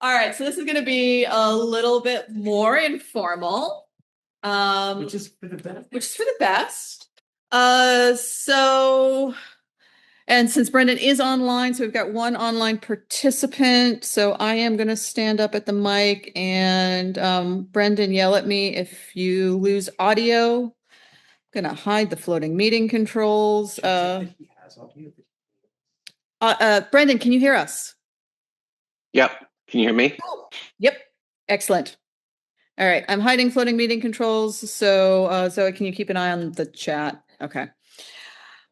All right, so this is going to be a little bit more informal, Which is for the best. which is for the best. And since Brendan is online, so we've got one online participant. So I am going to stand up at the mic and Brendan, yell at me if you lose audio. I'm going to hide the floating meeting controls. Brendan, can you hear us? Yep. Can you hear me? Yep. Excellent. All right. I'm hiding floating meeting controls. So Zoe, can you keep an eye on the chat? Okay.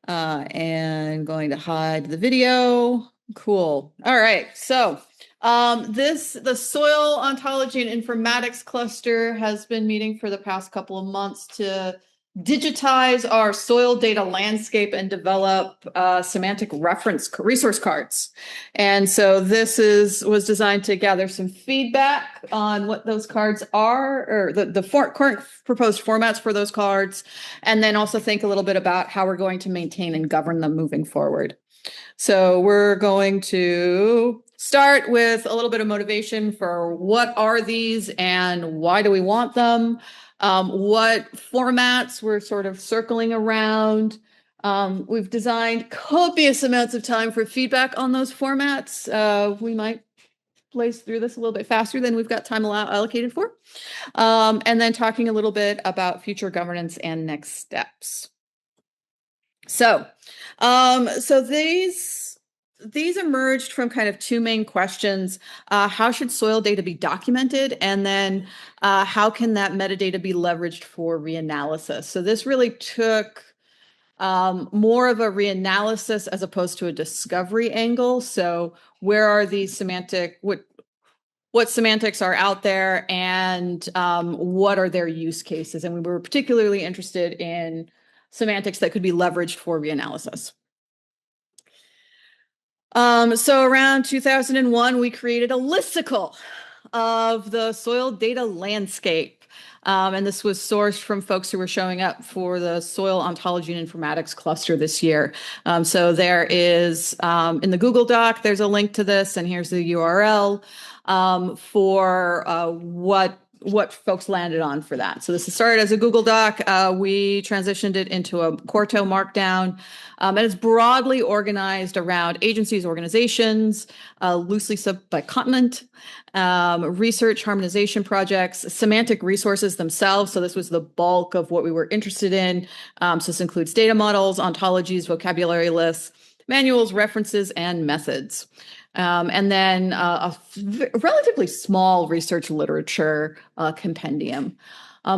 And going to hide the video. Cool. All right. So the soil ontology and informatics cluster has been meeting for the past couple of months to digitize our soil data landscape and develop semantic resource cards. And so this was designed to gather some feedback on what those cards are, or the current proposed formats for those cards, and then also think a little bit about how we're going to maintain and govern them moving forward. So we're going to start with a little bit of motivation for what are these and why do we want them? What formats we're sort of circling around. We've designed copious amounts of time for feedback on those formats. We might blaze through this a little bit faster than we've got time allocated for. And then talking a little bit about future governance and next steps. So these emerged from kind of two main questions. How should soil data be documented? And then how can that metadata be leveraged for reanalysis? So this really took more of a reanalysis as opposed to a discovery angle. So where are these what semantics are out there and what are their use cases? And we were particularly interested in semantics that could be leveraged for reanalysis. So around 2001, we created a listicle of the soil data landscape. And this was sourced from folks who were showing up for the soil ontology and informatics cluster this year. So there is, in the Google Doc, there's a link to this, and here's the URL for what folks landed on for that. So this started as a Google Doc. We transitioned it into a Quarto Markdown. And it's broadly organized around agencies, organizations, loosely sub by continent, research harmonization projects, semantic resources themselves. So this was the bulk of what we were interested in. So this includes data models, ontologies, vocabulary lists, manuals, references, and methods. And then a relatively small research literature compendium.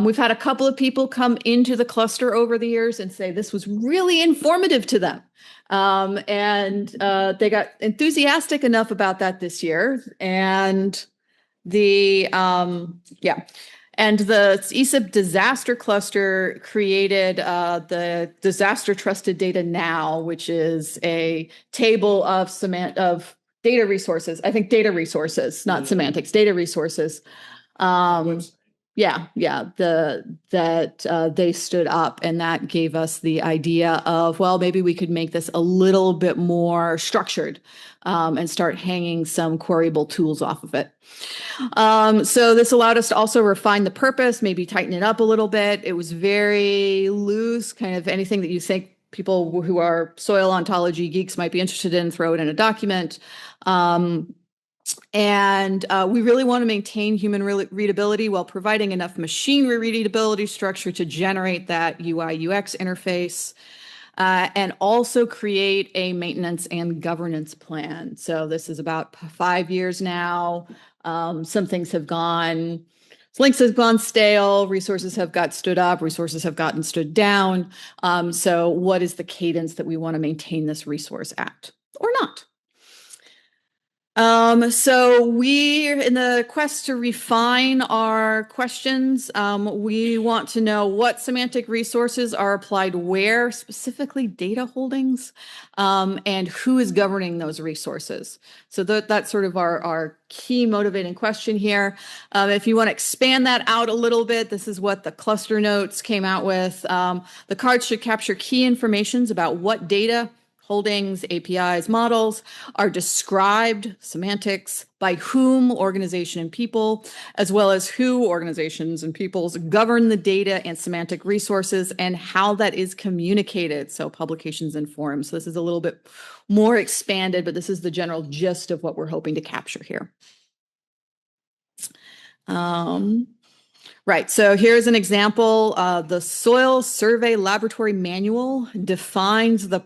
We've had a couple of people come into the cluster over the years and say this was really informative to them. And they got enthusiastic enough about that this year. And the ESIP disaster cluster created the Disaster Trusted Data Now, which is a table of data resources. I think data resources, not semantics, data resources. They stood up, and that gave us the idea of, well, maybe we could make this a little bit more structured and start hanging some queryable tools off of it. So this allowed us to also refine the purpose, maybe tighten it up a little bit. It was very loose, kind of anything that you think people who are soil ontology geeks might be interested in, throw it in a document. And we really want to maintain human readability while providing enough machine readability structure to generate that UI UX interface, and also create a maintenance and governance plan. So this is about 5 years now. Some things have gone, links have gone stale, resources have got stood up, resources have gotten stood down. So what is the cadence that we want to maintain this resource at, or not? So we, in the quest to refine our questions, we want to know what semantic resources are applied where, specifically data holdings, and who is governing those resources. So that's sort of our key motivating question here. If you want to expand that out a little bit, this is what the cluster notes came out with. The cards should capture key informations about what data, holdings, APIs, models are described, semantics, by whom organization and people, as well as who organizations and peoples govern the data and semantic resources and how that is communicated. So publications and forums. So this is a little bit more expanded, but this is the general gist of what we're hoping to capture here. Right, so here's an example. The Soil Survey Laboratory Manual defines the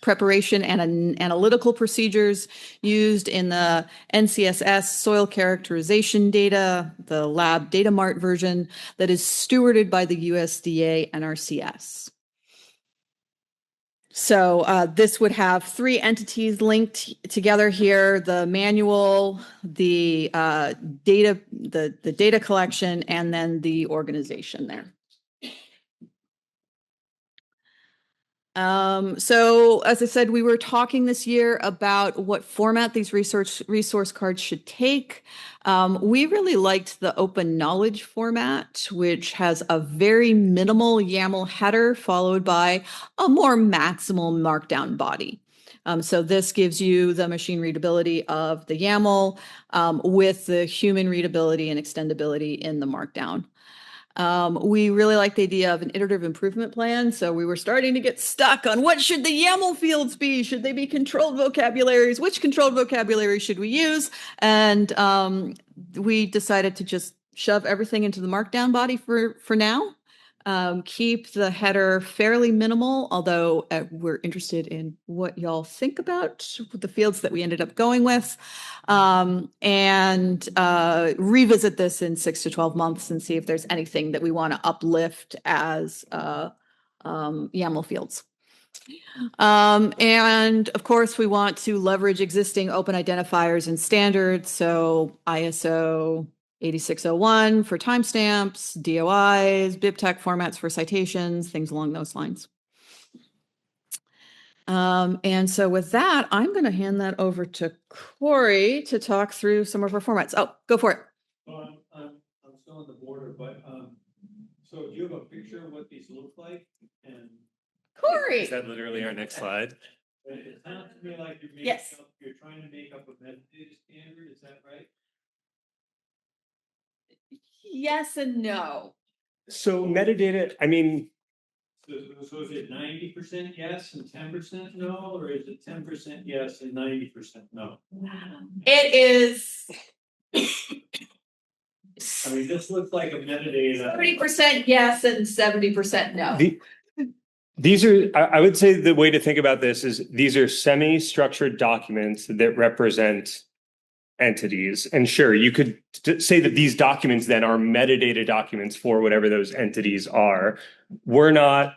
preparation and analytical procedures used in the NCSS soil characterization data, the lab data mart version that is stewarded by the USDA NRCS. So this would have three entities linked together here: the manual, the data collection, and then the organization there. So as I said, we were talking this year about what format these resource cards should take. We really liked the open knowledge format, which has a very minimal YAML header followed by a more maximal markdown body. So this gives you the machine readability of the YAML with the human readability and extendability in the markdown. We really like the idea of an iterative improvement plan. So we were starting to get stuck on what should the YAML fields be? Should they be controlled vocabularies? Which controlled vocabulary should we use? And we decided to just shove everything into the markdown body for now. Keep the header fairly minimal, although we're interested in what y'all think about the fields that we ended up going with, and revisit this in 6 to 12 months and see if there's anything that we want to uplift as YAML fields. And of course, we want to leverage existing open identifiers and standards. So ISO 8601 for timestamps, DOIs, BibTeX formats for citations, things along those lines. And so with that, I'm going to hand that over to Corey to talk through some of our formats. Oh, go for it. I'm still on the border, but so do you have a picture of what these look like? And Corey. Is that literally our next slide? it sounds to me like Yes. You're trying to make up a metadata standard. Is that right? Yes and no. So metadata, I mean, So is it 90% yes and 10% no, or is it 10% yes and 90% no? It is I mean, this looks like a metadata. 30% yes and 70% no. these are, I would say the way to think about this is these are semi-structured documents that represent entities. And sure, you could say that these documents then are metadata documents for whatever those entities are. We're not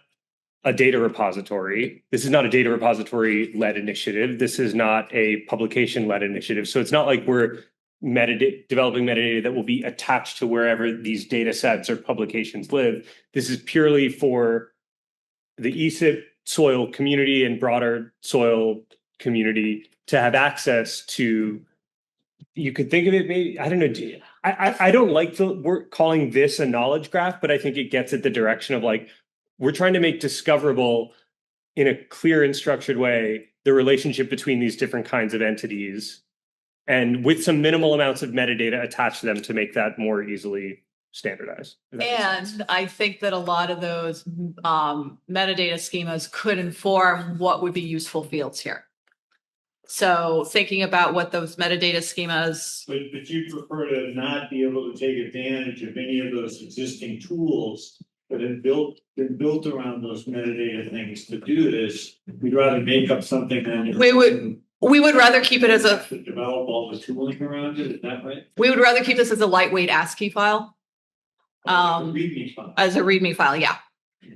a data repository. This is not a data repository-led initiative. This is not a publication-led initiative. So it's not like we're developing metadata that will be attached to wherever these data sets or publications live. This is purely for the ESIP soil community and broader soil community to have access to. You could think of it maybe, I don't know. I don't like we're calling this a knowledge graph, but I think it gets at the direction of like, we're trying to make discoverable in a clear and structured way the relationship between these different kinds of entities, and with some minimal amounts of metadata attached to them to make that more easily standardized. And I think that a lot of those metadata schemas could inform what would be useful fields here. So thinking about what those metadata schemas. But you prefer to not be able to take advantage of any of those existing tools that have been built around those metadata things to do this. We'd rather make up something than We would rather keep it as a to develop all the tooling around it. Is that right? We would rather keep this as a lightweight ASCII file. README file. As a README file, yeah.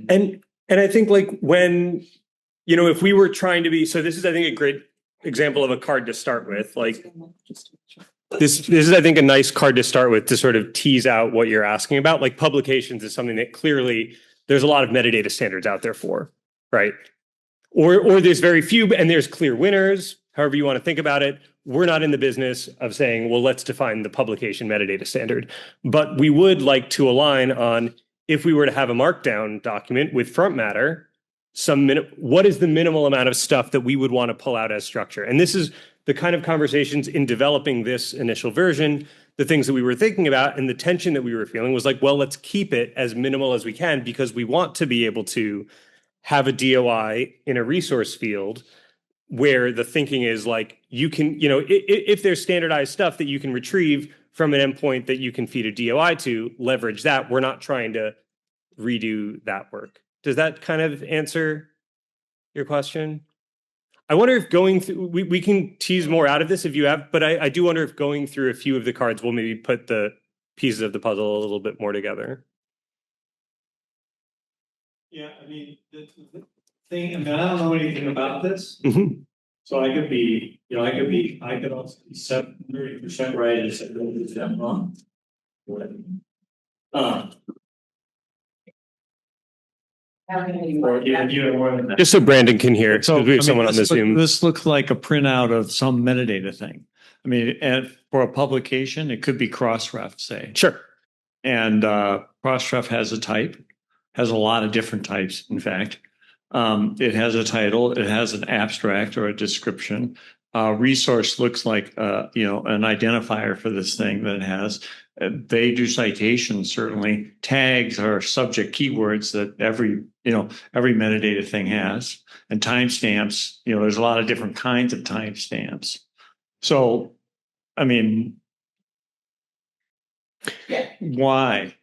And I think like when, if we were trying to be, so this is, I think, a great example of a card to start with. Like this is, I think, a nice card to start with to sort of tease out what you're asking about. Like publications is something that clearly there's a lot of metadata standards out there for, right? Or there's very few, and there's clear winners, however you want to think about it. We're not in the business of saying, well, let's define the publication metadata standard. But we would like to align on, if we were to have a markdown document with front matter, what is the minimal amount of stuff that we would want to pull out as structure? And this is the kind of conversations in developing this initial version, the things that we were thinking about and the tension that we were feeling was like, well, let's keep it as minimal as we can because we want to be able to have a DOI in a resource field where the thinking is like, you can, if there's standardized stuff that you can retrieve from an endpoint that you can feed a DOI to, leverage that. We're not trying to redo that work. Does that kind of answer your question? I wonder if going through, we can tease more out of this if you have, but I do wonder if going through a few of the cards will maybe put the pieces of the puzzle a little bit more together. Yeah, I mean, the thing, I mean, I don't know anything about this. Mhm. So I could also be 30% right and 70% wrong. Or even more than that. Just so Brandon can hear, So because we have I mean, someone on the Zoom. This looks like a printout of some metadata thing. I mean, and for a publication, it could be Crossref, say. Sure. And Crossref has a type, has a lot of different types, in fact. It has a title, it has an abstract or a description. Resource looks like an identifier for this thing that it has. They do citations, certainly. Tags are subject keywords that every metadata thing has. And timestamps, there's a lot of different kinds of timestamps. So, I mean, why?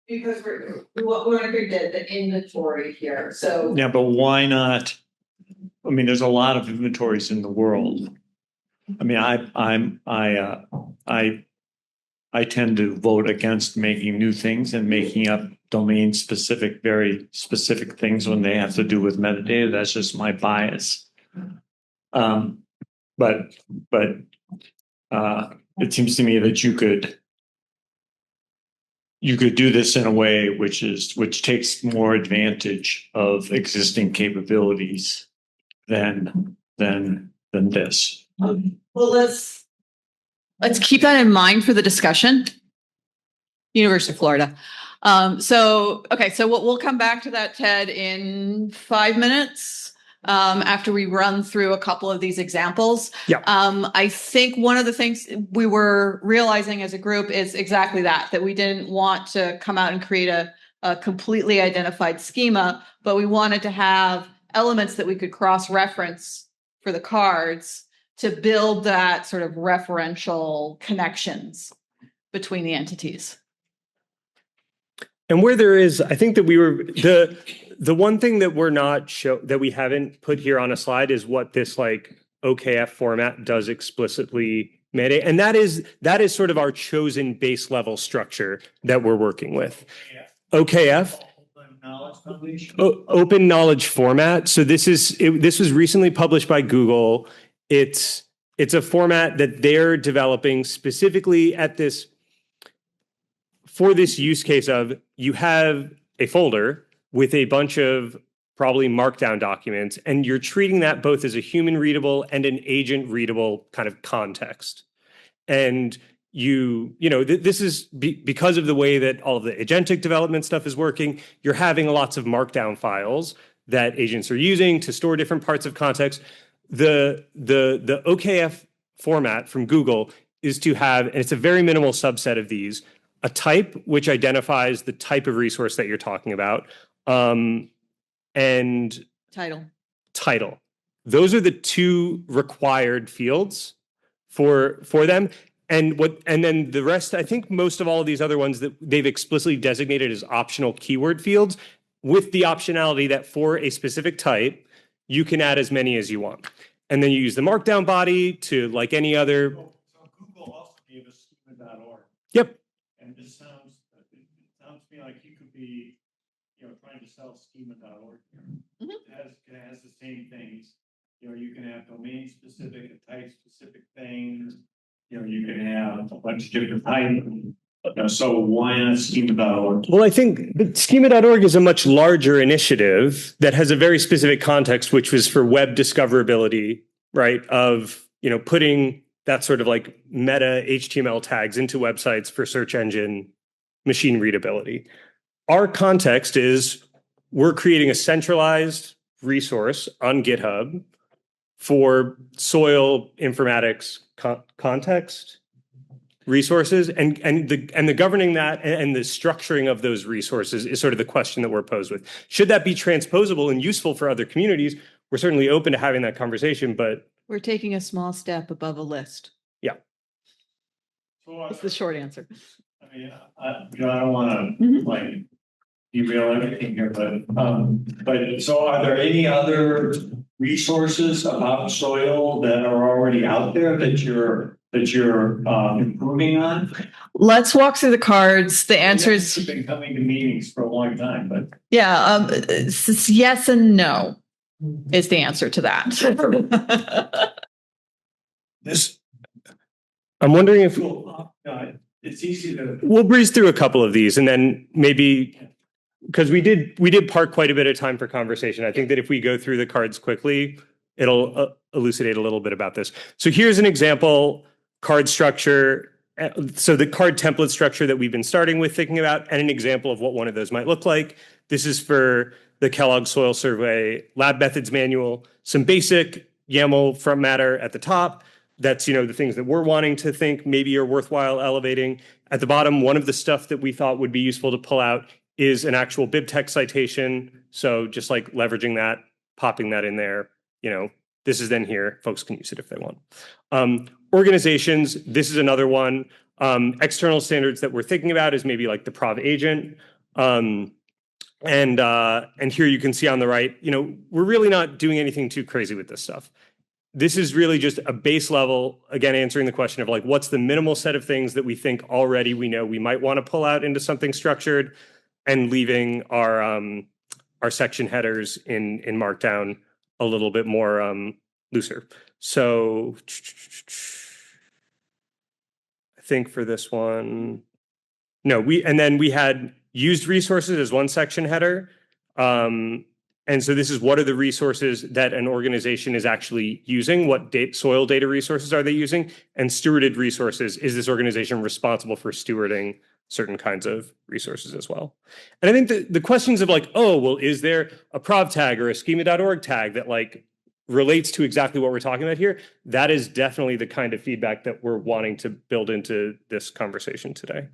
Because we want to create the inventory here, so. Yeah, but why not? I mean, there's a lot of inventories in the world. I mean, I tend to vote against making new things and making up domain specific, very specific things when they have to do with metadata. That's just my bias. But it seems to me that you could do this in a way which takes more advantage of existing capabilities than this. Well, let's keep that in mind for the discussion. University of Florida. So we'll come back to that, Ted, in 5 minutes after we run through a couple of these examples. Yeah. I think one of the things we were realizing as a group is exactly that we didn't want to come out and create a completely identified schema, but we wanted to have elements that we could cross-reference for the cards to build that sort of referential connections between the entities. And where there is, I think that we were the one thing that that we haven't put here on a slide is what this like OKF format does explicitly mandate, and that is sort of our chosen base level structure that we're working with. OKF. Open knowledge format. So this was recently published by Google. It's a format that they're developing specifically for this use case of you have a folder with a bunch of probably markdown documents, and you're treating that both as a human readable and an agent readable kind of context. And this is because of the way that all of the agentic development stuff is working, you're having lots of markdown files that agents are using to store different parts of context. The OKF format from Google is to have, and it's a very minimal subset of these, a type which identifies the type of resource that you're talking about, and title. Those are the two required fields for them. And then the rest, I think most of all of these other ones that they've explicitly designated as optional keyword fields, with the optionality that for a specific type, you can add as many as you want. And then you use the markdown body to, like any other. So Google also gave us schema.org. Yep. And it sounds to me like you could be, trying to sell schema.org here. Mhm. It has the same things. You can have domain specific and type specific things. You can have a bunch of different types. So why not schema.org? Well, I think schema.org is a much larger initiative that has a very specific context, which was for web discoverability, right? Of, putting that sort of like meta HTML tags into websites for search engine machine readability. Our context is we're creating a centralized resource on GitHub for soil informatics context resources, and the governing that and the structuring of those resources is sort of the question that we're posed with. Should that be transposable and useful for other communities? We're certainly open to having that conversation, but We're taking a small step above a list. yeah. That's the short answer. I mean, I don't want to Mhm. like derail everything here, but so are there any other resources about soil that are already out there that you're improving on? Let's walk through the cards. The answer You've is been coming to meetings for a long time, but yeah, yes and no is the answer to that. I'm wondering if it's easy to. we'll breeze through a couple of these and then maybe, because we did park quite a bit of time for conversation. I think that if we go through the cards quickly, it'll elucidate a little bit about this. So here's an example card structure. So the card template structure that we've been starting with thinking about, and an example of what one of those might look like. This is for the Kellogg Soil Survey Lab Methods Manual, some basic YAML front matter at the top. That's, the things that we're wanting to think maybe are worthwhile elevating. At the bottom, one of the stuff that we thought would be useful to pull out is an actual BibTeX citation. So just like leveraging that, popping that in there, this is then here. Folks can use it if they want. Organizations, this is another one. External standards that we're thinking about is maybe like the Prov agent. And here you can see on the right, we're really not doing anything too crazy with this stuff. This is really just a base level, again, answering the question of like, what's the minimal set of things that we think already we know we might want to pull out into something structured, and leaving our section headers in Markdown a little bit more looser. So I think for this one, and then we had used resources as one section header. And so this is what are the resources that an organization is actually using? What soil data resources are they using? And stewarded resources, is this organization responsible for stewarding certain kinds of resources as well? And I think the questions of like, oh, well, is there a prov tag or a schema.org tag that like relates to exactly what we're talking about here? That is definitely the kind of feedback that we're wanting to build into this conversation today.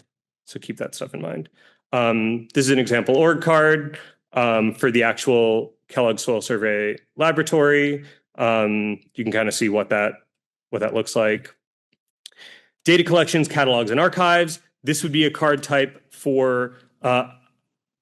So keep that stuff in mind. This is an example org card for the actual Kellogg Soil Survey Laboratory. You can kind of see what that looks like. Data collections, catalogs, and archives. This would be a card type for, I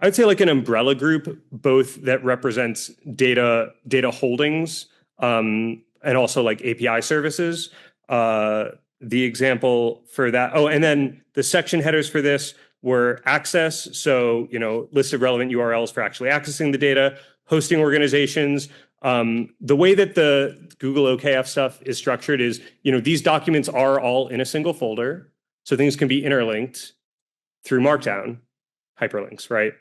would say like an umbrella group, both that represents data holdings and also like API services. The example for that, and then the section headers for this were access, so list of relevant URLs for actually accessing the data, hosting organizations. The way that the Google OKF stuff is structured is, these documents are all in a single folder, so things can be interlinked through Markdown hyperlinks, right?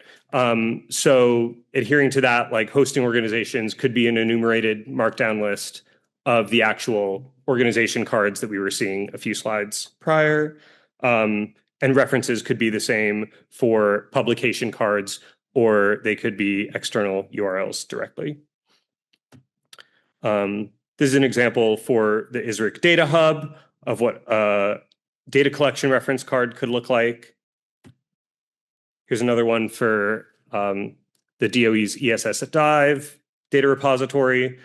So adhering to that, like hosting organizations could be an enumerated Markdown list of the actual organization cards that we were seeing a few slides prior. And references could be the same for publication cards, or they could be external URLs directly. This is an example for the ISRIC Data Hub of what a data collection reference card could look like. Here's another one for the DOE's ESS Dive data repository.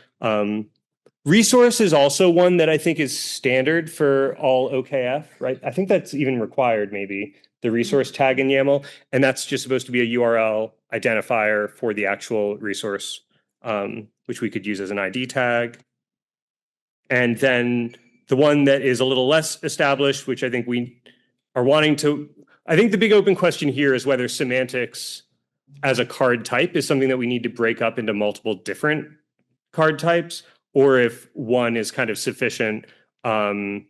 Resource is also one that I think is standard for all OKF, right? I think that's even required, maybe, the resource tag in YAML. And that's just supposed to be a URL identifier for the actual resource, which we could use as an ID tag. And then the one that is a little less established, which I think we are wanting to, I think the big open question here is whether semantics as a card type is something that we need to break up into multiple different card types, or if one is kind of sufficient, and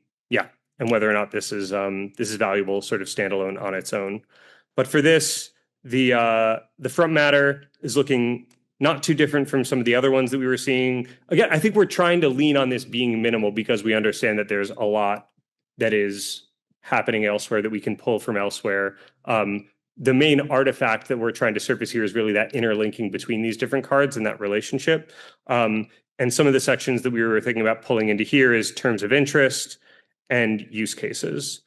whether or not this is valuable sort of standalone on its own. But for this, the front matter is looking not too different from some of the other ones that we were seeing. Again, I think we're trying to lean on this being minimal because we understand that there's a lot that is happening elsewhere that we can pull from elsewhere. the main artifact that we're trying to surface here is really that interlinking between these different cards and that relationship. And some of the sections that we were thinking about pulling into here is terms of interest and use cases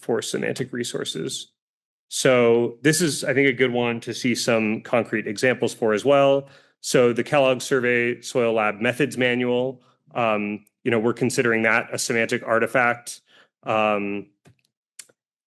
for semantic resources. So this is, I think, a good one to see some concrete examples for as well. So the Kellogg Survey Soil Lab Methods Manual, we're considering that a semantic artifact. And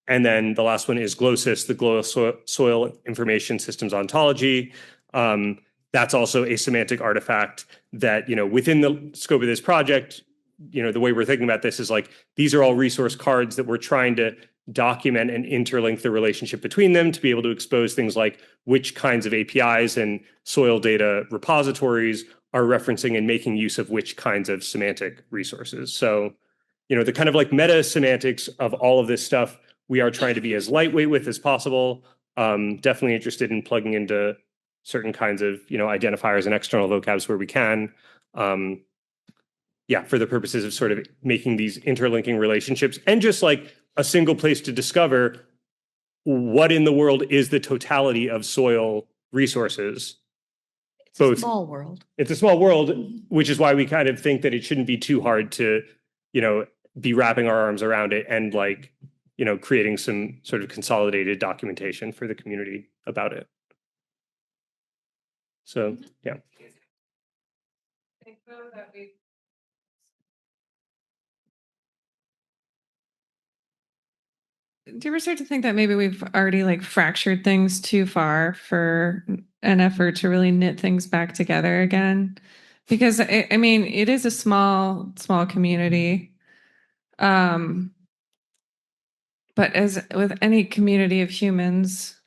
then the last one is GLOSIS, the Global Soil Information Systems Ontology. That's also a semantic artifact that, within the scope of this project, the way we're thinking about this is like, these are all resource cards that we're trying to document and interlink the relationship between them to be able to expose things like which kinds of APIs and soil data repositories are referencing and making use of which kinds of semantic resources. So, the kind of like meta semantics of all of this stuff, we are trying to be as lightweight with as possible. Definitely interested in plugging into certain kinds of, identifiers and external vocabs where we can. For the purposes of sort of making these interlinking relationships and just like a single place to discover what in the world is the totality of soil resources. It's a small world. It's a small world, which is why we kind of think that it shouldn't be too hard to, be wrapping our arms around it and like, creating some sort of consolidated documentation for the community about it. So, yeah. Do you ever start to think that maybe we've already like fractured things too far for an effort to really knit things back together again? Because I mean, it is a small community. But as with any community of humans,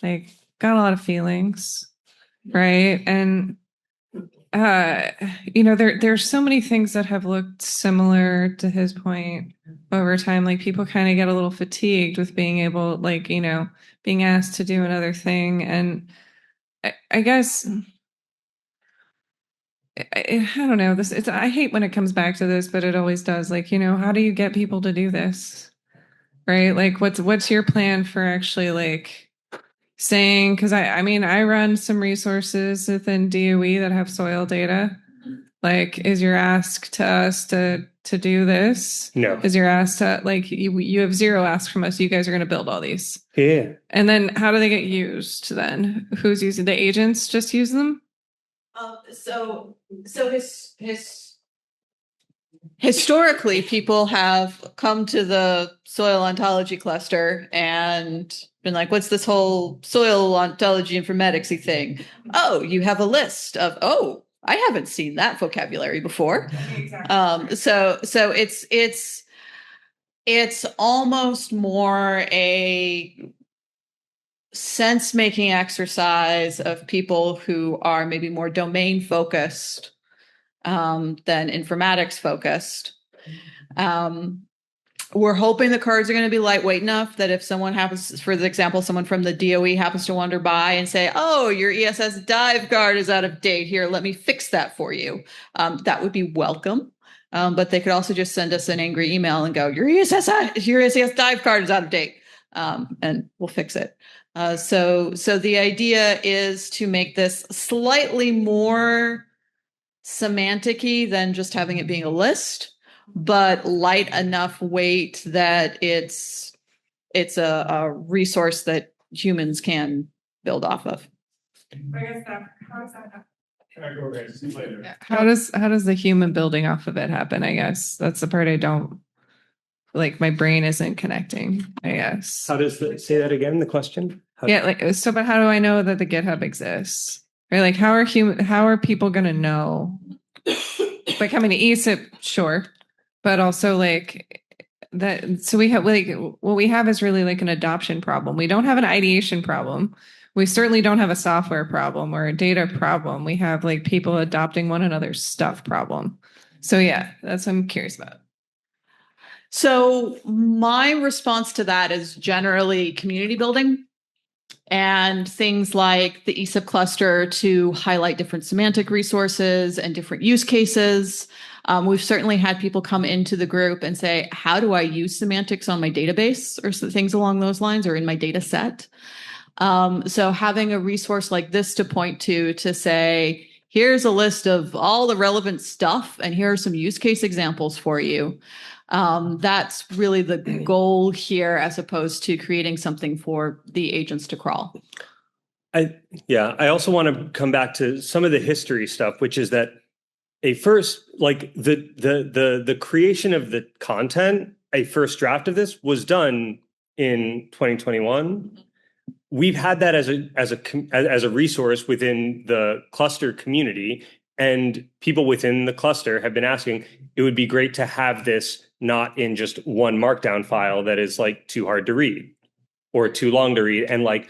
like got a lot of feelings, right? And there's so many things that have looked similar to his point over time. Like people kind of get a little fatigued with being able, like, being asked to do another thing. And I guess I don't know. I hate when it comes back to this, but it always does. Like, how do you get people to do this? Right? Like, what's your plan for actually like saying, because I mean, I run some resources within DOE that have soil data. Like, is your ask to us to do this? No. Is your ask to, like, you have zero ask from us. You guys are going to build all these. Yeah. And then how do they get used then? Who's using the agents? Just use them? Historically, people have come to the soil ontology cluster and been like, what's this whole soil ontology informatics-y thing? Oh, you have a list of, I haven't seen that vocabulary before. Exactly. So it's almost more a sense-making exercise of people who are maybe more domain focused than informatics focused. We're hoping the cards are going to be lightweight enough that if someone happens, for example, someone from the DOE happens to wander by and say, oh, your ESS dive guard is out of date. Here, let me fix that for you. That would be welcome. But they could also just send us an angry email and go, your ESS dive card is out of date. And we'll fix it. So the idea is to make this slightly more semantic-y than just having it being a list, but light enough weight that it's a resource that humans can build off of. I guess how does that happen? How does the human building off of it happen? I guess that's the part I don't like. My brain isn't connecting, I guess. How does say that again? The question? But how do I know that the GitHub exists? Right? Like, how are people going to know? By coming to ESIP, sure, but also like that. So we have like what we have is really like an adoption problem. We don't have an ideation problem. We certainly don't have a software problem or a data problem. We have like people adopting one another's stuff problem. So yeah, that's what I'm curious about. So my response to that is generally community building and things like the ESIP cluster to highlight different semantic resources and different use cases. We've certainly had people come into the group and say, how do I use semantics on my database or things along those lines or in my data set? So having a resource like this to point to say, here's a list of all the relevant stuff, and here are some use case examples for you. That's really the goal here, as opposed to creating something for the agents to crawl. I also want to come back to some of the history stuff, which is that the creation of the content, a first draft of this was done in 2021. We've had that as a resource within the cluster community, and people within the cluster have been asking, it would be great to have this not in just one markdown file that is like too hard to read or too long to read. And like,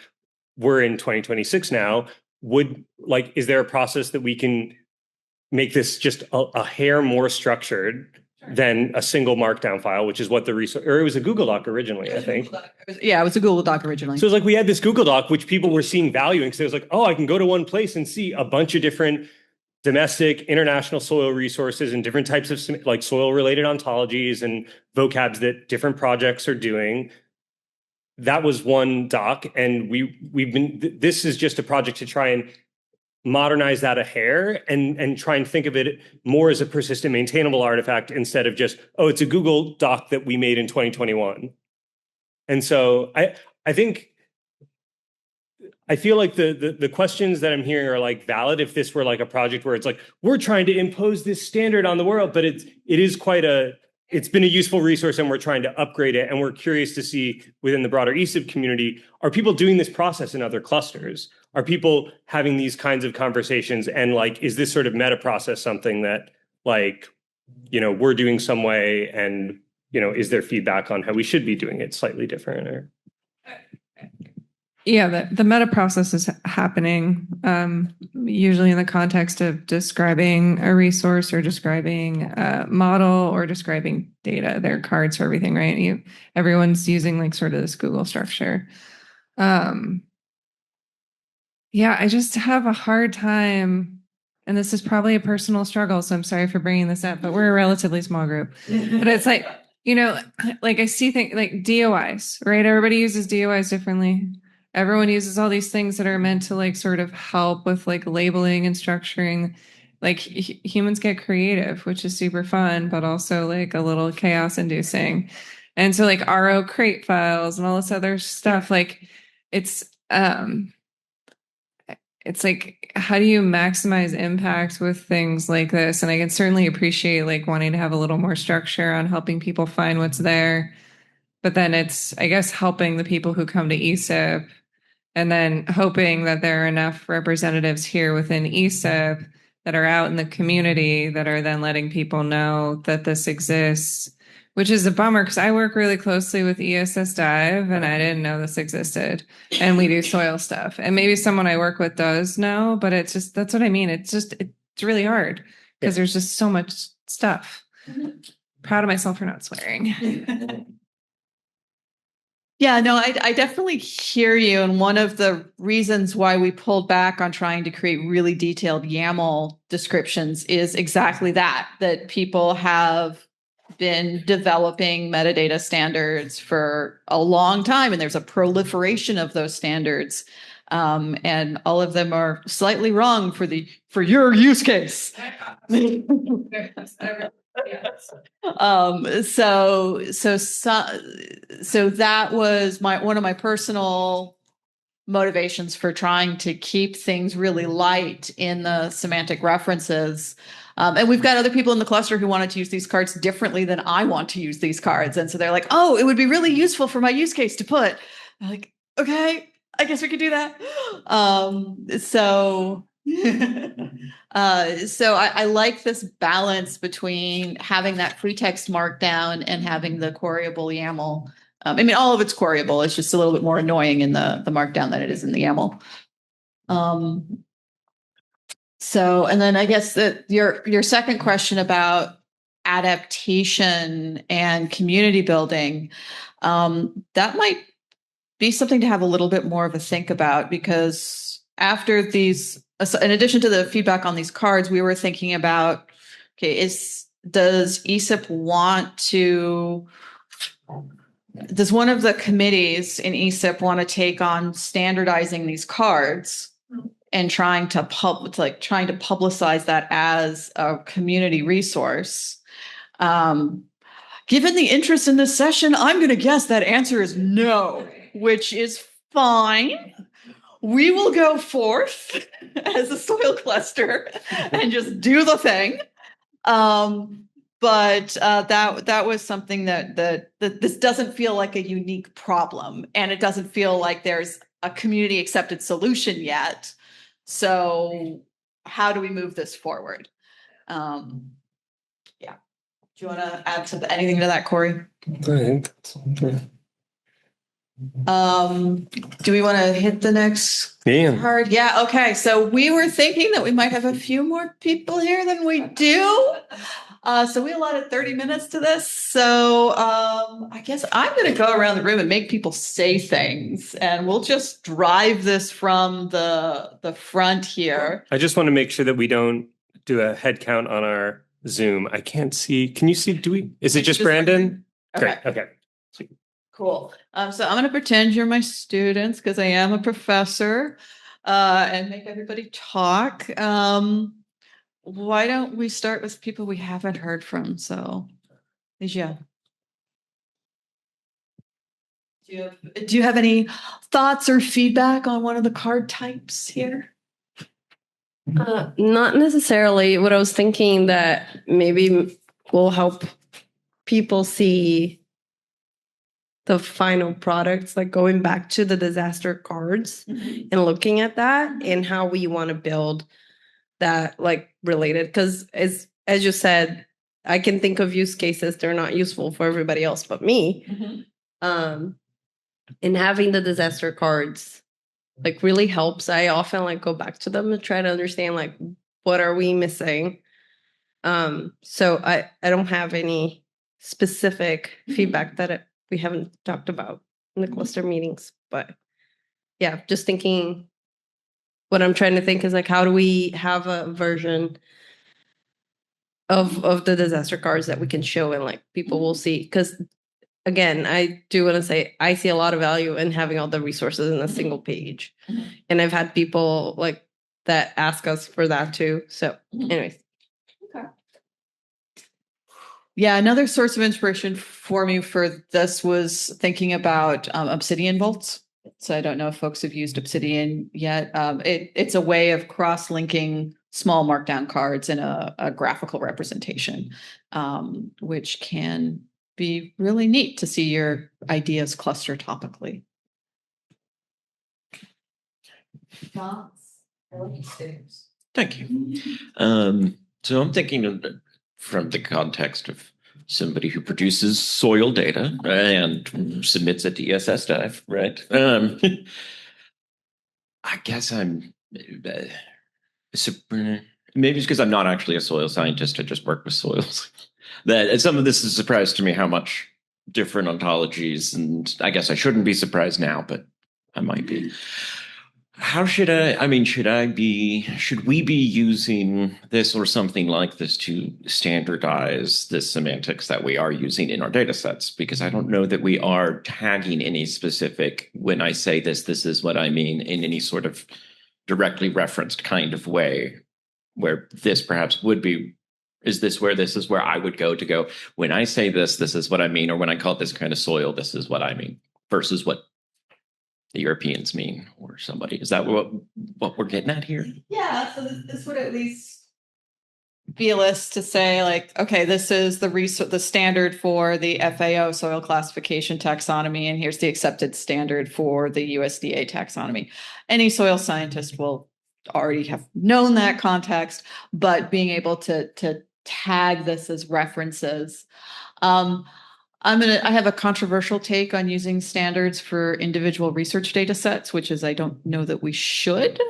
we're in 2026 now. Is there a process that we can make this just a hair more structured than a single markdown file, which is what the resource, or it was a Google Doc originally, I think. Yeah, it was a Google Doc originally. So it's like we had this Google Doc, which people were seeing value in, because it was like, oh, I can go to one place and see a bunch of different domestic, international soil resources and different types of like soil related ontologies and vocabs that different projects are doing. That was one doc. And this is just a project to try and modernize that a hair and try and think of it more as a persistent maintainable artifact instead of just, oh, it's a Google Doc that we made in 2021. And so I feel like the questions that I'm hearing are like valid if this were like a project where it's like, we're trying to impose this standard on the world, but it's been a useful resource and we're trying to upgrade it. And we're curious to see within the broader ESIP community, are people doing this process in other clusters? Are people having these kinds of conversations? And like, is this sort of meta process something that like, we're doing some way, and, is there feedback on how we should be doing it slightly different? Or yeah, the meta process is happening, usually in the context of describing a resource or describing a model or describing data. There are cards for everything, right? Everyone's using like sort of this Google structure. Yeah, I just have a hard time, and this is probably a personal struggle, so I'm sorry for bringing this up, but we're a relatively small group. But it's like, like I see things like DOIs, right? Everybody uses DOIs differently. Everyone uses all these things that are meant to like sort of help with like labeling and structuring. Like humans get creative, which is super fun, but also like a little chaos inducing. And so like RO crate files and all this other stuff, like it's like, how do you maximize impact with things like this? And I can certainly appreciate like wanting to have a little more structure on helping people find what's there. But then it's, I guess, helping the people who come to ESIP, and then hoping that there are enough representatives here within ESIP that are out in the community that are then letting people know that this exists, which is a bummer because I work really closely with ESS Dive and I didn't know this existed. And we do soil stuff. And maybe someone I work with does know, but it's just, that's what I mean. It's really hard because there's just so much stuff. Proud of myself for not swearing. Yeah, no, I definitely hear you. And one of the reasons why we pulled back on trying to create really detailed YAML descriptions is exactly that people have been developing metadata standards for a long time, and there's a proliferation of those standards. And all of them are slightly wrong for your use case. So that was one of my personal motivations for trying to keep things really light in the semantic references. And we've got other people in the cluster who wanted to use these cards differently than I want to use these cards. And so they're like, oh, it would be really useful for my use case to put. I'm like, okay, I guess we could do that. So I like this balance between having that free text markdown and having the queryable YAML. I mean, all of it's queryable. It's just a little bit more annoying in the markdown than it is in the YAML. And then I guess that your second question about adaptation and community building, that might be something to have a little bit more of a think about, because after these, in addition to the feedback on these cards, we were thinking about, okay, does ESIP want to, does one of the committees in ESIP want to take on standardizing these cards and trying to publicize that as a community resource? Given the interest in this session, I'm going to guess that answer is no, which is fine. We will go forth as a soil cluster and just do the thing. But that was something that this doesn't feel like a unique problem, and it doesn't feel like there's a community accepted solution yet. So how do we move this forward? Yeah. Do you want to add anything to that, Corey? Do we want to hit the next card? Yeah. Okay. So we were thinking that we might have a few more people here than we do. So we allotted 30 minutes to this. So I guess I'm going to go around the room and make people say things, and we'll just drive this from the front here. I just want to make sure that we don't do a head count on our Zoom. I can't see. Can you see? Is it just Brandon? Okay. Great. Okay. Cool. So I'm going to pretend you're my students because I am a professor, and make everybody talk. Why don't we start with people we haven't heard from? So, Ligia, do you have any thoughts or feedback on one of the card types here? Not necessarily. What I was thinking that maybe will help people see the final products, like going back to the disaster cards and looking at that and how we want to build that, like, related. Because as you said, I can think of use cases, they're not useful for everybody else but me. And having the disaster cards like really helps. I often like go back to them and try to understand like what are we missing. So I don't have any specific feedback that we haven't talked about in the cluster meetings, but yeah, just thinking. What I'm trying to think is like, how do we have a version of the disaster cards that we can show and like people will see? Because again, I do want to say I see a lot of value in having all the resources in a single page, and I've had people like that ask us for that too. So, anyways. Okay. Yeah, another source of inspiration for me for this was thinking about Obsidian vaults. So I don't know if folks have used Obsidian yet. It's a way of cross-linking small markdown cards in a graphical representation, which can be really neat to see your ideas cluster topically. Thank you. So I'm thinking from the context of somebody who produces soil data and submits it to ESS Dive, right? I guess I'm maybe it's because I'm not actually a soil scientist. I just work with soils. That some of this is a surprise to me how much different ontologies, and I guess I shouldn't be surprised now, but I might be. How should should we be using this or something like this to standardize the semantics that we are using in our data sets? Because I don't know that we are tagging any specific, when I say this, this is what I mean, in any sort of directly referenced kind of way, where this perhaps would be, is this where I would go, when I say this, this is what I mean, or when I call it this kind of soil, this is what I mean, versus what the Europeans mean, or somebody. Is that what we're getting at here? Yeah, so this would at least be a list to say like, okay, this is the standard for the FAO soil classification taxonomy, and here's the accepted standard for the USDA taxonomy. Any soil scientist will already have known that context, but being able to tag this as references. I have a controversial take on using standards for individual research data sets, which is I don't know that we should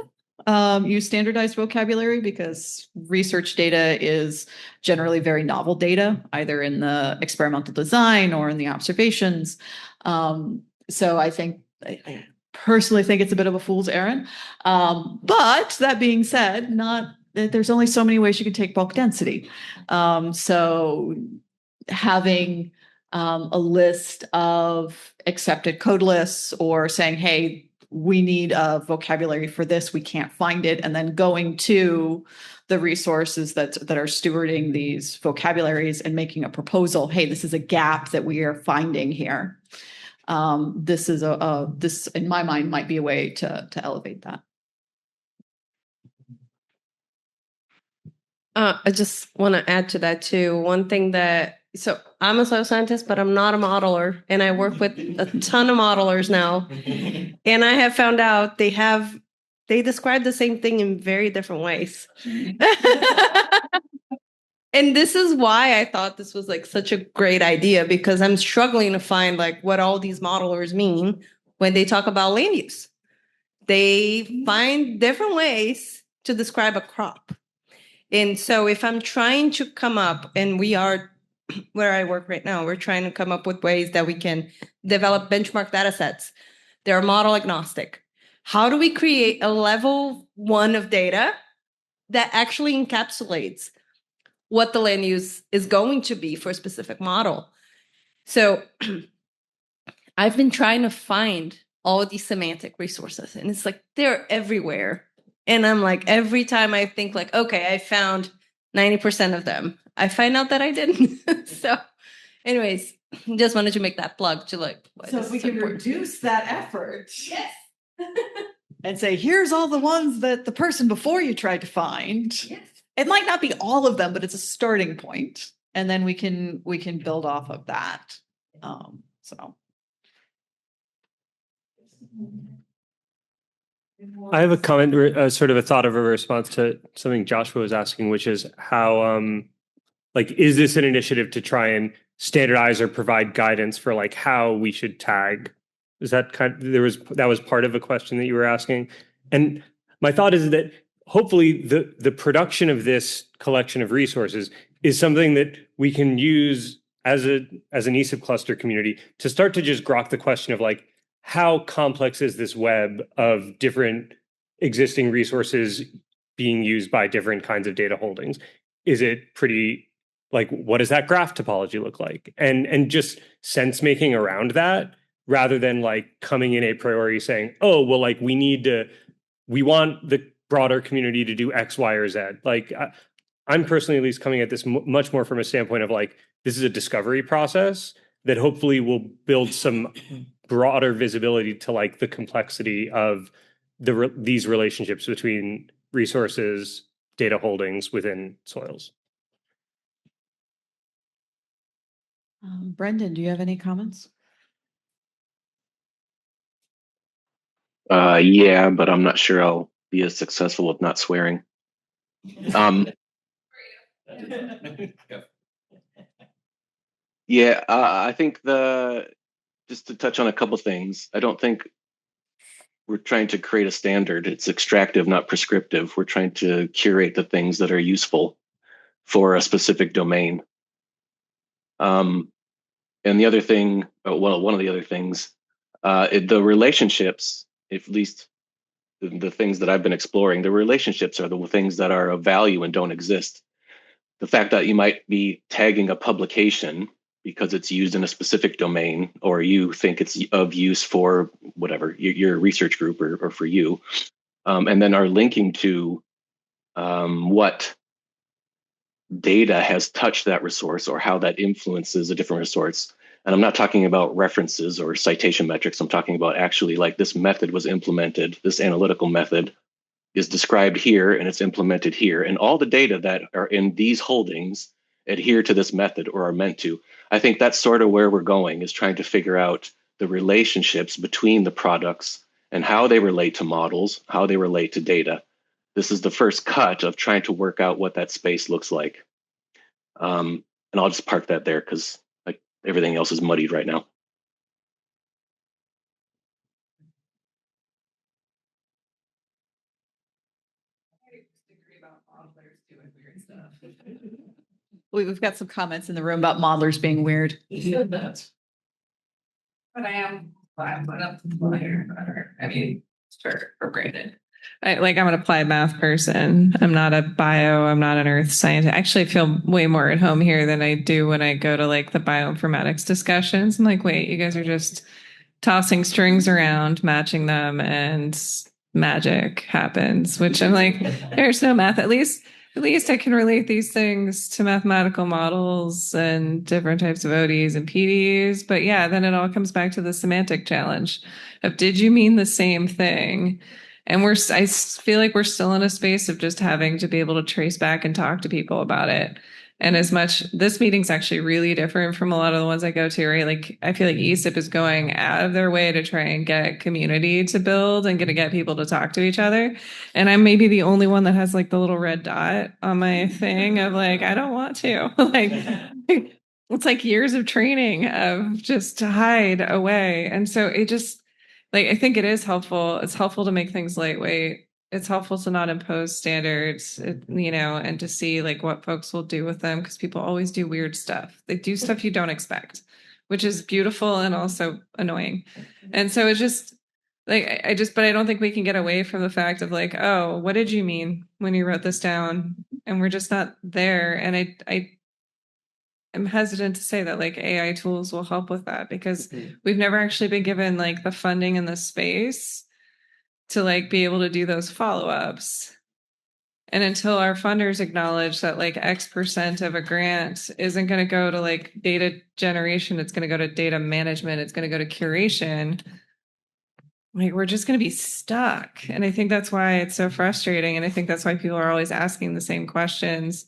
use standardized vocabulary, because research data is generally very novel data, either in the experimental design or in the observations. So I personally think it's a bit of a fool's errand. But that being said, not there's only so many ways you can take bulk density. So having a list of accepted code lists or saying, hey, we need a vocabulary for this, we can't find it, and then going to the resources that are stewarding these vocabularies and making a proposal. Hey, this is a gap that we are finding here. This is this in my mind might be a way to elevate that. I just want to add to that too. One thing so I'm a soil scientist, but I'm not a modeler, and I work with a ton of modelers now. And I have found out they describe the same thing in very different ways. And this is why I thought this was like such a great idea, because I'm struggling to find like what all these modelers mean when they talk about land use. They find different ways to describe a crop. And so if I'm trying to come up, and we are where I work right now, we're trying to come up with ways that we can develop benchmark data sets. They're model agnostic. How do we create a level 1 of data that actually encapsulates what the land use is going to be for a specific model? So I've been trying to find all these semantic resources, and it's like they're everywhere. And I'm like, every time I think like, okay, I found 90% of them, I find out that I didn't. So anyways, just wanted to make that plug to like. So we can reduce that effort. Yes. And say, here's all the ones that the person before you tried to find. Yes. It might not be all of them, but it's a starting point. And then we can build off of that. So. I have a comment, sort of a thought of a response to something Joshua was asking, which is how, like, is this an initiative to try and standardize or provide guidance for like how we should tag? Is that that was part of a question that you were asking? And my thought is that hopefully the production of this collection of resources is something that we can use as an ESIP cluster community to start to just grok the question of like, how complex is this web of different existing resources being used by different kinds of data holdings? Is it pretty, like, what does that graph topology look like? And just sense making around that, rather than like coming in a priori saying, oh, well, like we want the broader community to do X, Y, or Z. Like I'm personally at least coming at this much more from a standpoint of like, this is a discovery process that hopefully will build some broader visibility to like the complexity of these relationships between resources, data holdings within soils. Brendan, do you have any comments? Yeah, but I'm not sure I'll be as successful with not swearing. Yeah, I think just to touch on a couple things, I don't think we're trying to create a standard. It's extractive, not prescriptive. We're trying to curate the things that are useful for a specific domain. And the other thing, well, one of the other things, the relationships, at least the things that I've been exploring, the relationships are the things that are of value and don't exist. The fact that you might be tagging a publication because it's used in a specific domain, or you think it's of use for whatever, your research group or for you, and then are linking to what data has touched that resource or how that influences a different resource. And I'm not talking about references or citation metrics. I'm talking about actually like this method was implemented, this analytical method is described here and it's implemented here. And all the data that are in these holdings adhere to this method or are meant to. I think that's sort of where we're going, is trying to figure out the relationships between the products and how they relate to models, how they relate to data. This is the first cut of trying to work out what that space looks like. And I'll just park that there because like everything else is muddied right now. We've got some comments in the room about modelers being weird. But I am glad put up the flyer. I mean, for granted. I'm an applied math person. I'm not a bio, I'm not an earth scientist. I actually feel way more at home here than I do when I go to like the bioinformatics discussions. I'm like, wait, you guys are just tossing strings around, matching them, and magic happens, which I'm like, there's no math. At least I can relate these things to mathematical models and different types of ODs and PDs. But yeah, then it all comes back to the semantic challenge of did you mean the same thing? And I feel like we're still in a space of just having to be able to trace back and talk to people about it. And as much, this meeting's actually really different from a lot of the ones I go to, right? Like, I feel like ESIP is going out of their way to try and get community to build and to get people to talk to each other. And I'm maybe the only one that has like the little red dot on my thing of like, I don't want to. Like, it's like years of training of just to hide away. And so it just, like, I think it is helpful. It's helpful to make things lightweight. It's helpful to not impose standards, and to see like what folks will do with them because people always do weird stuff. They do stuff you don't expect, which is beautiful and also annoying. And so it's just like, but I don't think we can get away from the fact of like, oh, what did you mean when you wrote this down? And we're just not there. And I am hesitant to say that like AI tools will help with that because we've never actually been given like the funding and the space to like be able to do those follow-ups. And until our funders acknowledge that like X% of a grant isn't going to go to like data generation, it's going to go to data management, it's going to go to curation, like we're just going to be stuck. And I think that's why it's so frustrating. And I think that's why people are always asking the same questions.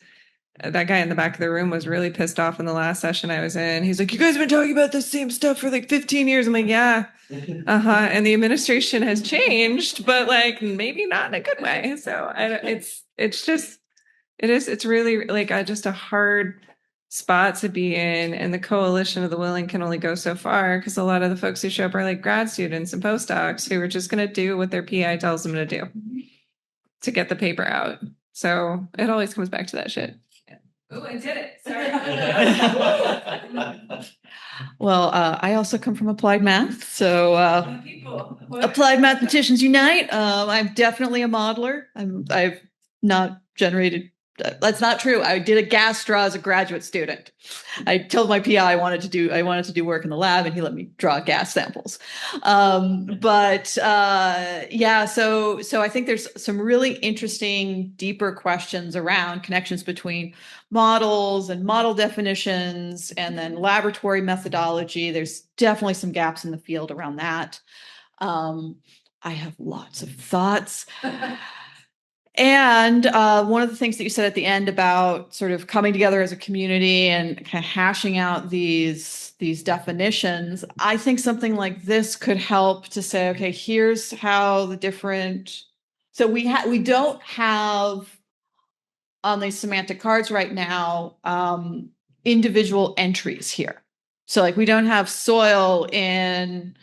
That guy in the back of the room was really pissed off in the last session I was in. He's like, you guys have been talking about the same stuff for like 15 years. I'm like, yeah. And the administration has changed, but like maybe not in a good way. So it's really like just a hard spot to be in. And the coalition of the willing can only go so far because a lot of the folks who show up are like grad students and postdocs who are just going to do what their PI tells them to do to get the paper out. So it always comes back to that shit. Oh, I did it. Sorry. Well, I also come from applied math. So Applied Mathematicians Unite. I'm definitely a modeler. I've not generated. That's not true. I did a gas straw as a graduate student. I told my PI I wanted to do work in the lab, and he let me draw gas samples. Yeah, so I think there's some really interesting, deeper questions around connections between models and model definitions, and then laboratory methodology. There's definitely some gaps in the field around that. I have lots of thoughts. And one of the things that you said at the end about sort of coming together as a community and kind of hashing out these definitions, I think something like this could help to say, okay, here's how the different. So we don't have on these semantic cards right now individual entries here. So like we don't have soil in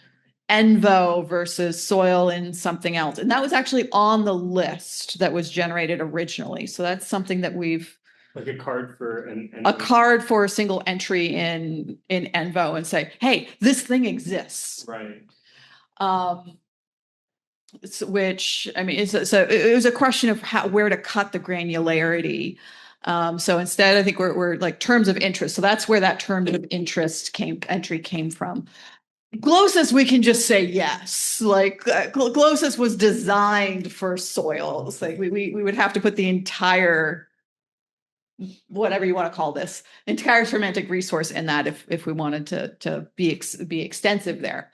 Envo versus soil in something else. And that was actually on the list that was generated originally. So that's something that we've like a card for a card for a single entry in Envo and say, hey, this thing exists. Right. Which I mean, so it was a question of where to cut the granularity. So instead, I think we're like terms of interest. So that's where that term of interest entry came from. GLOSIS, we can just say yes. Like GLOSIS was designed for soils. Like we would have to put the entire, whatever you want to call this, entire semantic resource in that if we wanted to be extensive there.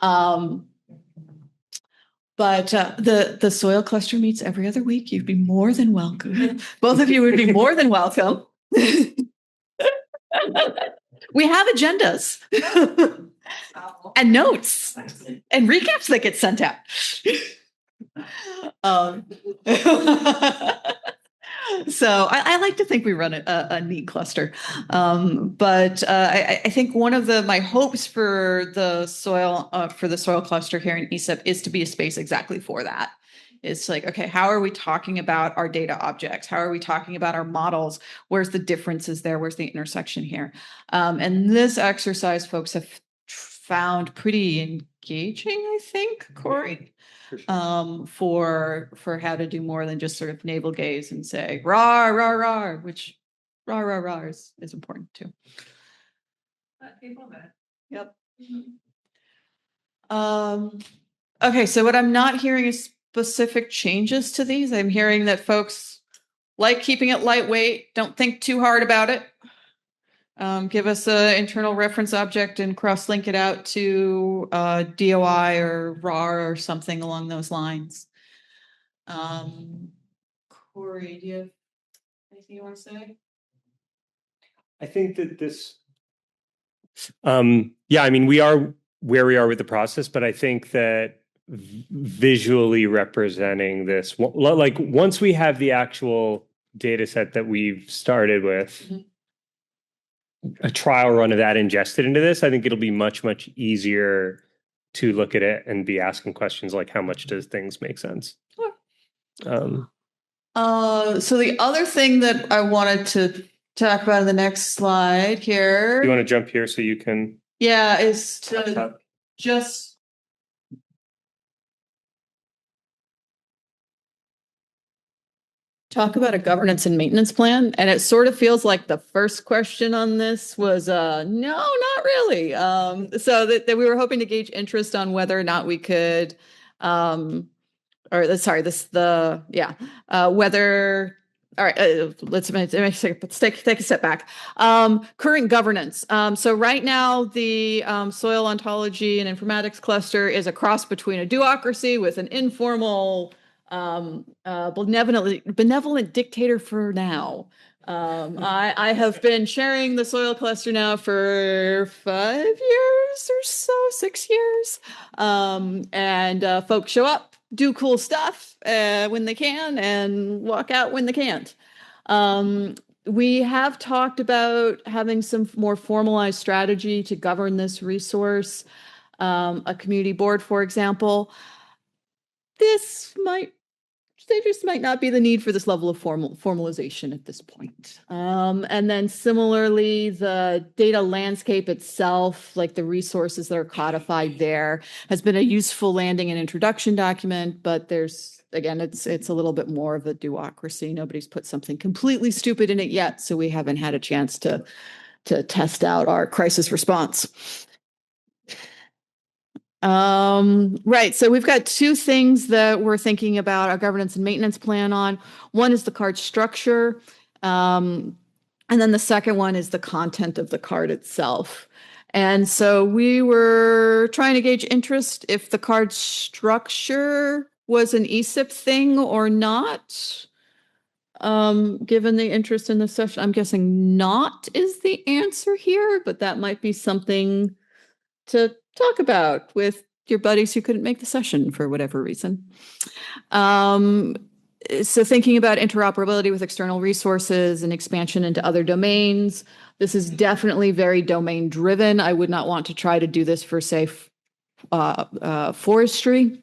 But the soil cluster meets every other week. You'd be more than welcome. Both of you would be more than welcome. We have agendas and notes and recaps that get sent out. So I like to think we run a neat cluster. But I think one of my hopes for the soil cluster here in ESIP is to be a space exactly for that. It's like, okay, how are we talking about our data objects? How are we talking about our models? Where's the differences there? Where's the intersection here? And this exercise, folks have found pretty engaging, I think, Corey. For how to do more than just sort of navel gaze and say rah rah rah, which rah rah rah is important too. Yep. Okay, so what I'm not hearing is specific changes to these. I'm hearing that folks like keeping it lightweight, don't think too hard about it. Give us an internal reference object and cross-link it out to DOI or RAR or something along those lines. Corey, do you have anything you want to say? I think that this, yeah, I mean, we are where we are with the process, but I think that visually representing this, like once we have the actual data set that we've started with, a trial run of that ingested into this, I think it'll be much, much easier to look at it and be asking questions like, how much does things make sense? So the other thing that I wanted to talk about in the next slide here. You want to jump here so you can? Yeah, is to just talk about a governance and maintenance plan. And it sort of feels like the first question on this was, no, not really. So that we were hoping to gauge interest on whether or not we could, whether, all right, let's take a step back. Current governance. So right now, the soil ontology and informatics cluster is a cross between a duocracy with an informal, benevolent dictator for now. I have been chairing the soil cluster now for 5 years or so, 6 years. And folks show up, do cool stuff when they can, and walk out when they can't. We have talked about having some more formalized strategy to govern this resource, a community board, for example. There just might not be the need for this level of formalization at this point. And then similarly, the data landscape itself, like the resources that are codified there, has been a useful landing and introduction document, but there's, again, it's a little bit more of a duocracy. Nobody's put something completely stupid in it yet, so we haven't had a chance to test out our crisis response. Right. So we've got two things that we're thinking about our governance and maintenance plan on. One is the card structure. And then the second one is the content of the card itself. And so we were trying to gauge interest if the card structure was an ESIP thing or not. Given the interest in the session, I'm guessing not is the answer here, but that might be something to talk about with your buddies who couldn't make the session for whatever reason. So thinking about interoperability with external resources and expansion into other domains, this is definitely very domain driven. I would not want to try to do this for, say, forestry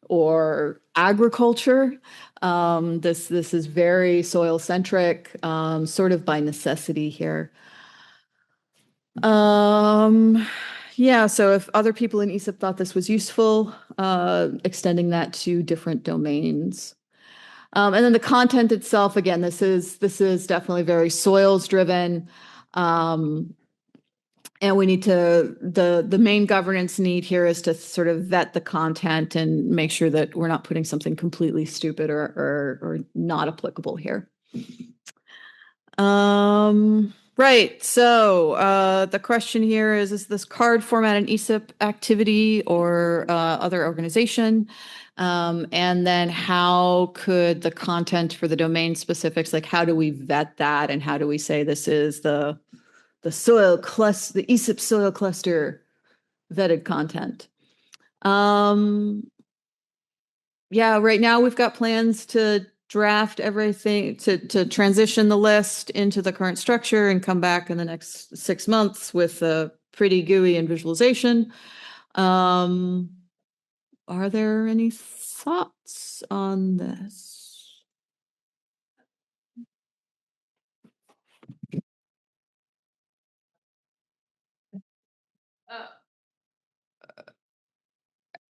or agriculture. This is very soil centric, sort of by necessity here. Yeah, so if other people in ESIP thought this was useful, extending that to different domains. And then the content itself, again, this is definitely very soils driven. And we need to, the main governance need here is to sort of vet the content and make sure that we're not putting something completely stupid or not applicable here. Right. So the question here is this card format an ESIP activity or other organization? And then how could the content for the domain specifics, like how do we vet that and how do we say this is the soil cluster, the ESIP soil cluster vetted content? Yeah, right now we've got plans to draft everything to transition the list into the current structure and come back in the next 6 months with a pretty GUI and visualization. Are there any thoughts on this?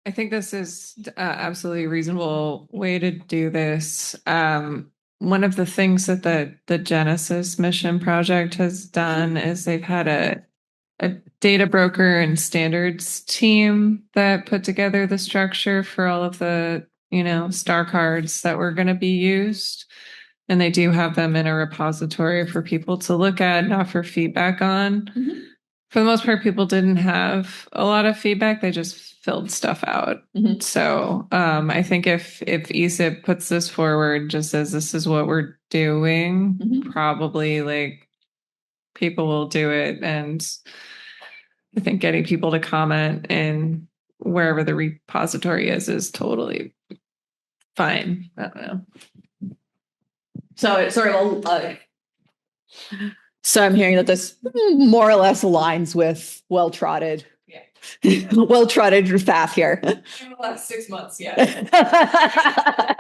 I think this is absolutely a reasonable way to do this. One of the things that the Genesis Mission Project has done is they've had a data broker and standards team that put together the structure for all of the, star cards that were going to be used. And they do have them in a repository for people to look at and offer feedback on. Mhm. For the most part, people didn't have a lot of feedback. They just filled stuff out. Mhm. So I think if ESIP puts this forward, just as this is what we're doing, Mhm. probably like people will do it. And I think getting people to comment in wherever the repository is totally fine. I don't know. So, sorry, so I'm hearing that this more or less aligns with well-trodden path here. In the last 6 months, yeah.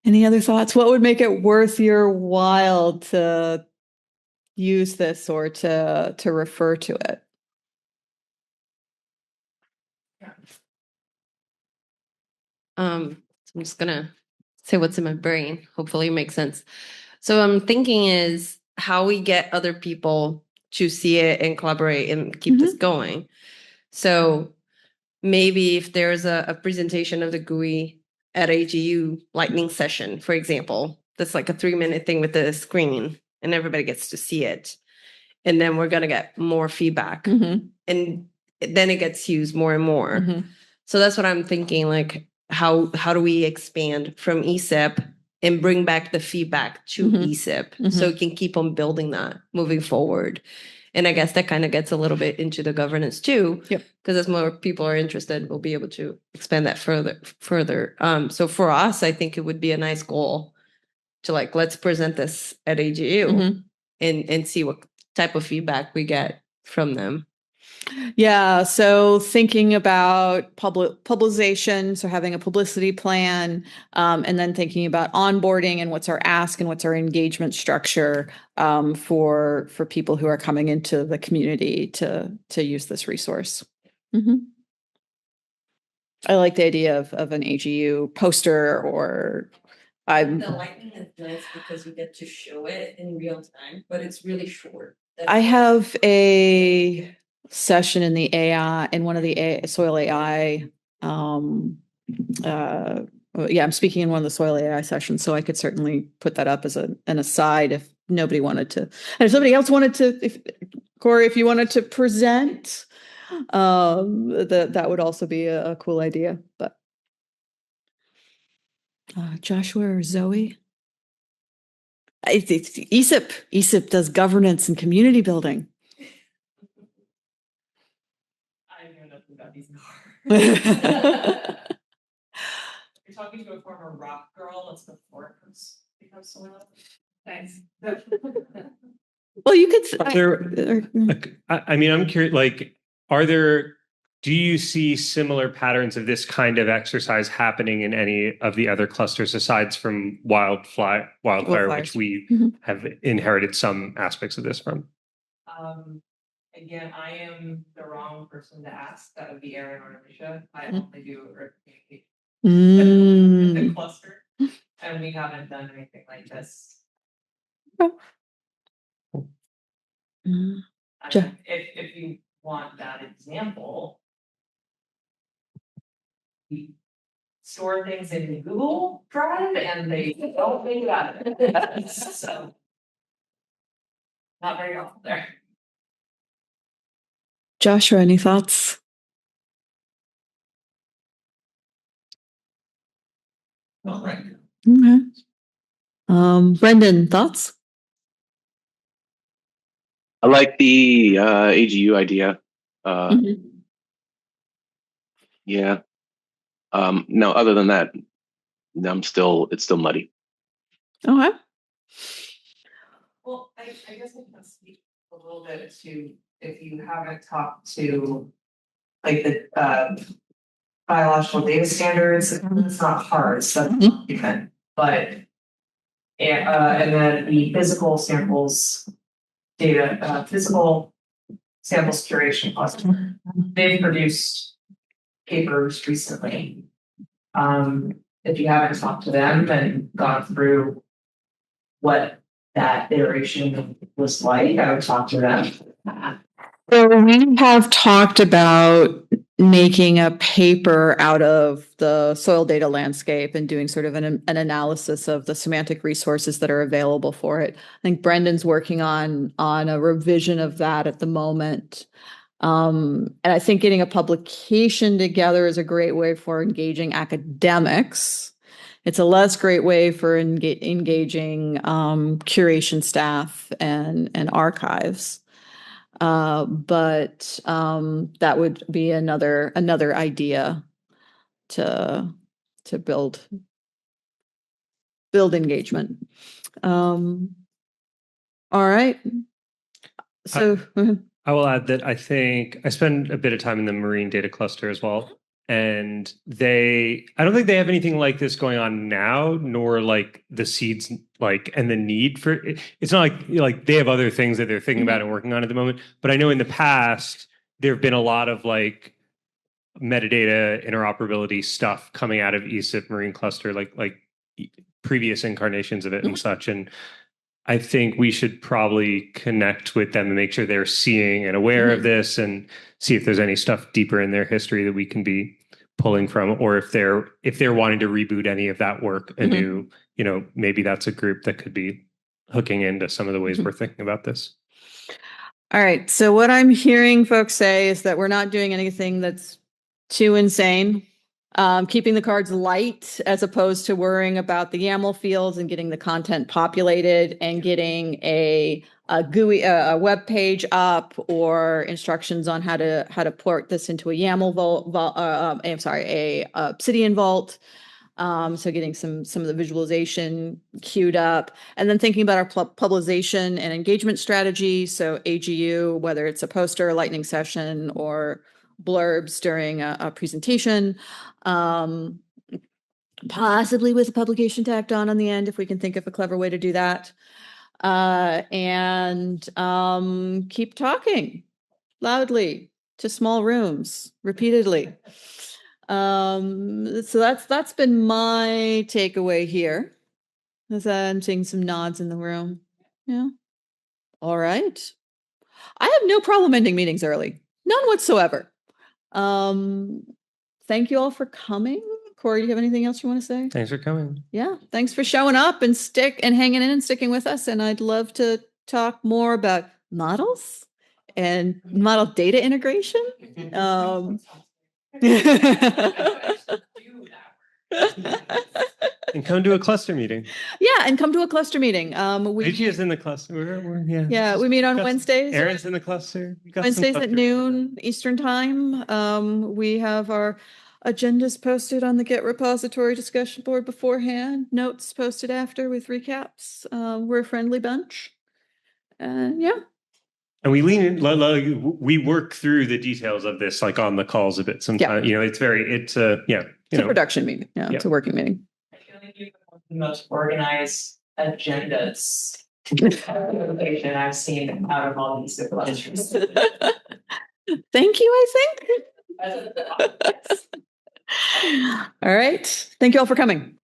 Any other thoughts? What would make it worth your while to use this or to refer to it? So I'm just gonna say what's in my brain. Hopefully it makes sense. So I'm thinking is how we get other people to see it and collaborate and keep this going. So maybe if there's a presentation of the GUI at AGU lightning session, for example, that's like a 3-minute thing with the screen and everybody gets to see it. And then we're gonna get more feedback. Mhm. And then it gets used more and more. Mhm. So that's what I'm thinking, like how do we expand from ESIP and bring back the feedback to Mhm. ESIP so we can keep on building that moving forward. And I guess that kind of gets a little bit into the governance too. Yep. Because as more people are interested, we'll be able to expand that further. So for us, I think it would be a nice goal to like, let's present this at AGU Mhm. and see what type of feedback we get from them. Yeah, so thinking about publication, so having a publicity plan, and then thinking about onboarding and what's our ask and what's our engagement structure for people who are coming into the community to use this resource. Mhm. I like the idea of an AGU poster or The lightning is nice because you get to show it in real time, but it's really short. I have a session in the AI in one of the soil AI. Yeah, I'm speaking in one of the soil AI sessions, so I could certainly put that up as an aside if nobody wanted to, and if somebody else wanted to, if Corey, if you wanted to present, that would also be a cool idea. But Joshua or Zoe. It's ESIP. ESIP does governance and community building. I know nothing about these. You're talking to a former rock girl that's before it becomes soil. Thanks. Well, you could. I mean, I'm curious, like, do you see similar patterns of this kind of exercise happening in any of the other clusters aside from wildfire, which we have inherited some aspects of this from? Again, I am the wrong person to ask. That would be Aaron or Alicia. I only do earth communication in the cluster, and we haven't done anything like this. If you want that example, we store things in Google Drive and they don't think about it. So not very often there. Joshua, any thoughts? All right. Okay. Brendan, thoughts? I like the AGU idea. Yeah. No, other than that, it's still muddy. Okay. Well, I guess I can speak a little bit to if you haven't talked to like the biological data standards. It's not hard, so you can, but and then the physical samples data, physical samples curation cluster. They've produced papers recently. If you haven't talked to them and gone through what that iteration was like, I would talk to them. So we have talked about making a paper out of the soil data landscape and doing sort of an analysis of the semantic resources that are available for it. I think Brendan's working on a revision of that at the moment. And I think getting a publication together is a great way for engaging academics. It's a less great way for engaging curation staff and archives. But that would be another idea to build engagement. All right. So I will add that I think I spend a bit of time in the marine data cluster as well. And I don't think they have anything like this going on now, nor like the seeds, like, and the need for it. It's not like they have other things that they're thinking about and working on at the moment. But I know in the past, there have been a lot of like metadata interoperability stuff coming out of ESIP Marine Cluster, like previous incarnations of it and such. And I think we should probably connect with them and make sure they're seeing and aware of this and see if there's any stuff deeper in their history that we can be pulling from, or if they're wanting to reboot any of that work anew, maybe that's a group that could be hooking into some of the ways we're thinking about this. All right. So what I'm hearing folks say is that we're not doing anything that's too insane. Keeping the cards light as opposed to worrying about the YAML fields and getting the content populated and getting a GUI, a web page up, or instructions on how to port this into a YAML a Obsidian vault. So getting some of the visualization queued up, and then thinking about our publication and engagement strategy. So AGU, whether it's a poster, a lightning session, or blurbs during a presentation, possibly with a publication tacked on the end if we can think of a clever way to do that. And keep talking loudly to small rooms repeatedly. So that's been my takeaway here. I'm seeing some nods in the room. Yeah. All right. I have no problem ending meetings early. None whatsoever. Thank you all for coming. Corey, do you have anything else you want to say? Thanks for coming. Yeah. Thanks for showing up and hanging in and sticking with us. And I'd love to talk more about models and model data integration. And come to a cluster meeting. Yeah, and come to a cluster meeting. Luigi is in the cluster. Yeah, we meet on Wednesdays. Aaron's in the cluster. Wednesdays at noon Eastern time. We have our agendas posted on the Git repository discussion board beforehand. Notes posted after with recaps. We're a friendly bunch. Yeah. And we lean in, we work through the details of this, like on the calls a bit sometimes. Yeah. It's a production meeting. Yeah, it's a working meeting. I feel like you have the most organized agendas I've seen out of all these clusters. Thank you, I think. All right. Thank you all for coming.